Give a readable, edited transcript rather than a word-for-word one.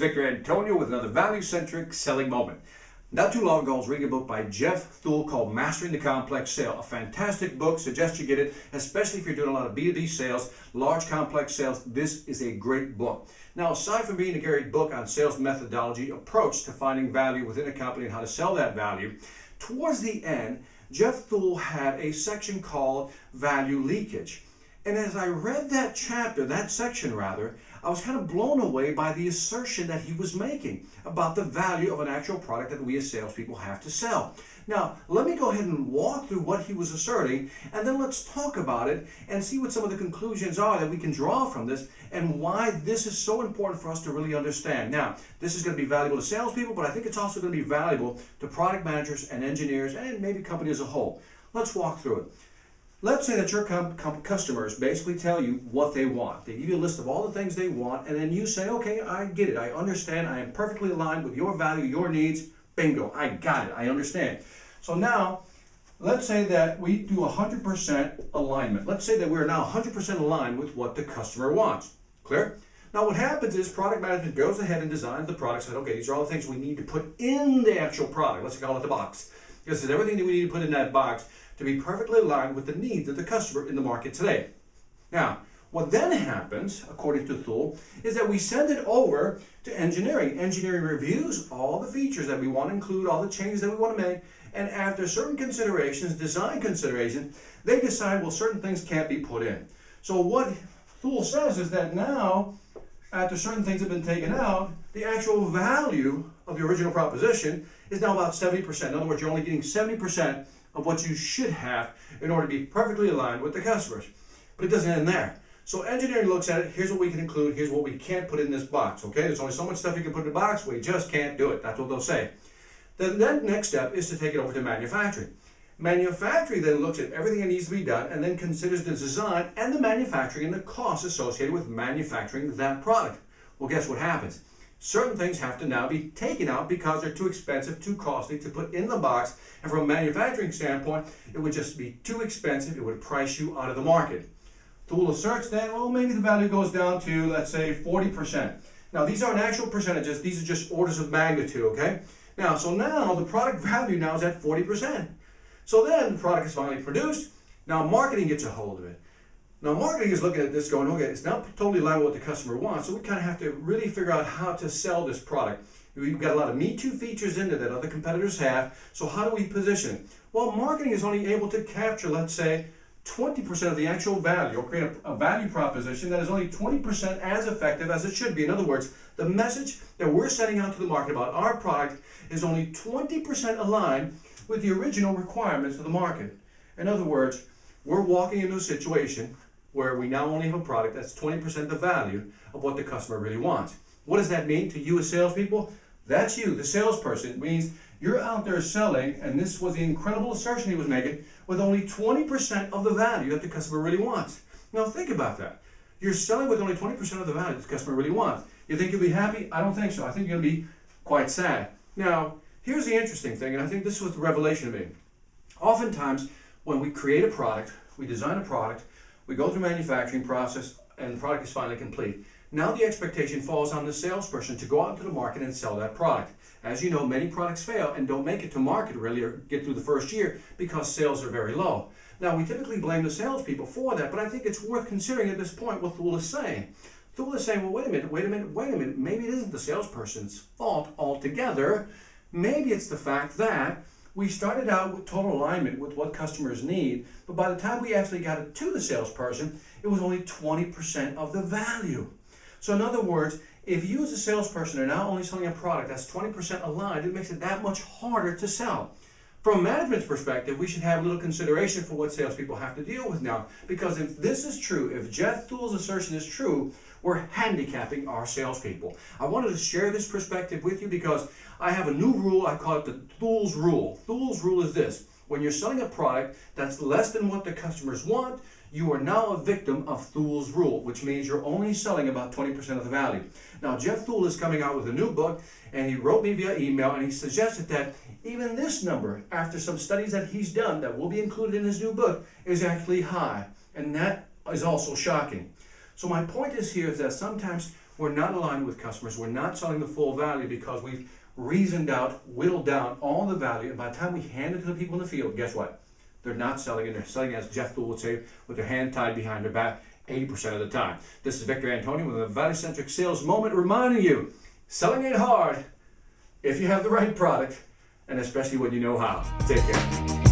Victor Antonio with another value-centric selling moment. Not too long ago, I was reading a book by Jeff Thull called Mastering the Complex Sale. A fantastic book. Suggest you get it, especially if you're doing a lot of B2B sales, large complex sales. This is a great book. Now, aside from being a great book on sales methodology, approach to finding value within a company and how to sell that value, towards the end, Jeff Thull had a section called Value Leakage. And as I read that chapter, that section rather, I was kind of blown away by the assertion that he was making about the value of an actual product that we as salespeople have to sell. Now, let me go ahead and walk through what he was asserting, and then let's talk about it and see what some of the conclusions are that we can draw from this and why this is so important for us to really understand. Now, this is going to be valuable to salespeople, but I think it's also going to be valuable to product managers and engineers and maybe company as a whole. Let's walk through it. Let's say that your customers basically tell you what they want. They give you a list of all the things they want, and then you say, okay, I get it, I understand, I am perfectly aligned with your value, your needs. Bingo, I got it, I understand. So now, let's say that we do 100% alignment. Let's say that we're now 100% aligned with what the customer wants. Clear? Now what happens is product management goes ahead and designs the product, says, okay, these are all the things we need to put in the actual product. Let's call it the box. This is everything that we need to put in that box to be perfectly aligned with the needs of the customer in the market today. Now, what then happens, according to Thull, is that we send it over to engineering. Engineering reviews all the features that we want to include, all the changes that we want to make, and after certain considerations, design considerations, they decide, well, certain things can't be put in. So what Thull says is that now, after certain things have been taken out, the actual value of the original proposition is now about 70%. In other words, you're only getting 70% of what you should have in order to be perfectly aligned with the customers. But it doesn't end there. So engineering looks at it, here's what we can include, here's what we can't put in this box, okay? There's only so much stuff you can put in the box, we just can't do it. That's what they'll say. The next step is to take it over to manufacturing. Manufacturing then looks at everything that needs to be done and then considers the design and the manufacturing and the costs associated with manufacturing that product. Well, guess what happens? Certain things have to now be taken out because they're too expensive, too costly to put in the box. And from a manufacturing standpoint, it would just be too expensive. It would price you out of the market. Thull asserts that, well, maybe the value goes down to, let's say, 40%. Now, these aren't actual percentages. These are just orders of magnitude, okay? Now, so now the product value now is at 40%. So then the product is finally produced. Now, marketing gets a hold of it. Now, marketing is looking at this going, okay, it's not totally aligned with what the customer wants, so we kind of have to really figure out how to sell this product. We've got a lot of Me Too features in there that other competitors have, so how do we position it? Well, marketing is only able to capture, let's say, 20% of the actual value, or create a value proposition that is only 20% as effective as it should be. In other words, the message that we're sending out to the market about our product is only 20% aligned with the original requirements of the market. In other words, we're walking into a situation where we now only have a product that's 20% the value of what the customer really wants. What does that mean to you as salespeople? That's you, the salesperson. It means you're out there selling, and this was the incredible assertion he was making, with only 20% of the value that the customer really wants. Now think about that. You're selling with only 20% of the value that the customer really wants. You think you'll be happy? I don't think so. I think you're going to be quite sad. Now, here's the interesting thing, and I think this was the revelation to me. Oftentimes, when we create a product, we design a product, we go through manufacturing process, and the product is finally complete. Now the expectation falls on the salesperson to go out into the market and sell that product. As you know, many products fail and don't make it to market really, or get through the first year because sales are very low. Now we typically blame the salespeople for that, but I think it's worth considering at this point what Thull is saying. Thull is saying, well, wait a minute, maybe it isn't the salesperson's fault altogether. Maybe it's the fact that we started out with total alignment with what customers need, but by the time we actually got it to the salesperson, it was only 20% of the value. So in other words, if you as a salesperson are now only selling a product that's 20% aligned, it makes it that much harder to sell. From a management's perspective, we should have a little consideration for what salespeople have to deal with now. Because if this is true, if Jeff Thull's assertion is true, we're handicapping our salespeople. I wanted to share this perspective with you because I have a new rule. I call it the Thull's rule. Thull's rule is this. When you're selling a product that's less than what the customers want, you are now a victim of Thull's rule, which means you're only selling about 20% of the value. Now, Jeff Thull is coming out with a new book, and he wrote me via email, and he suggested that even this number, after some studies that he's done that will be included in his new book, is actually high, and that is also shocking. So my point is here is that sometimes we're not aligning with customers. We're not selling the full value because we've reasoned out, whittled down all the value. And by the time we hand it to the people in the field, guess what? They're not selling it. They're selling, as Jeff Thull would say, with their hand tied behind their back 80% of the time. This is Victor Antonio with a value-centric sales moment, reminding you, selling ain't hard if you have the right product, and especially when you know how. Take care.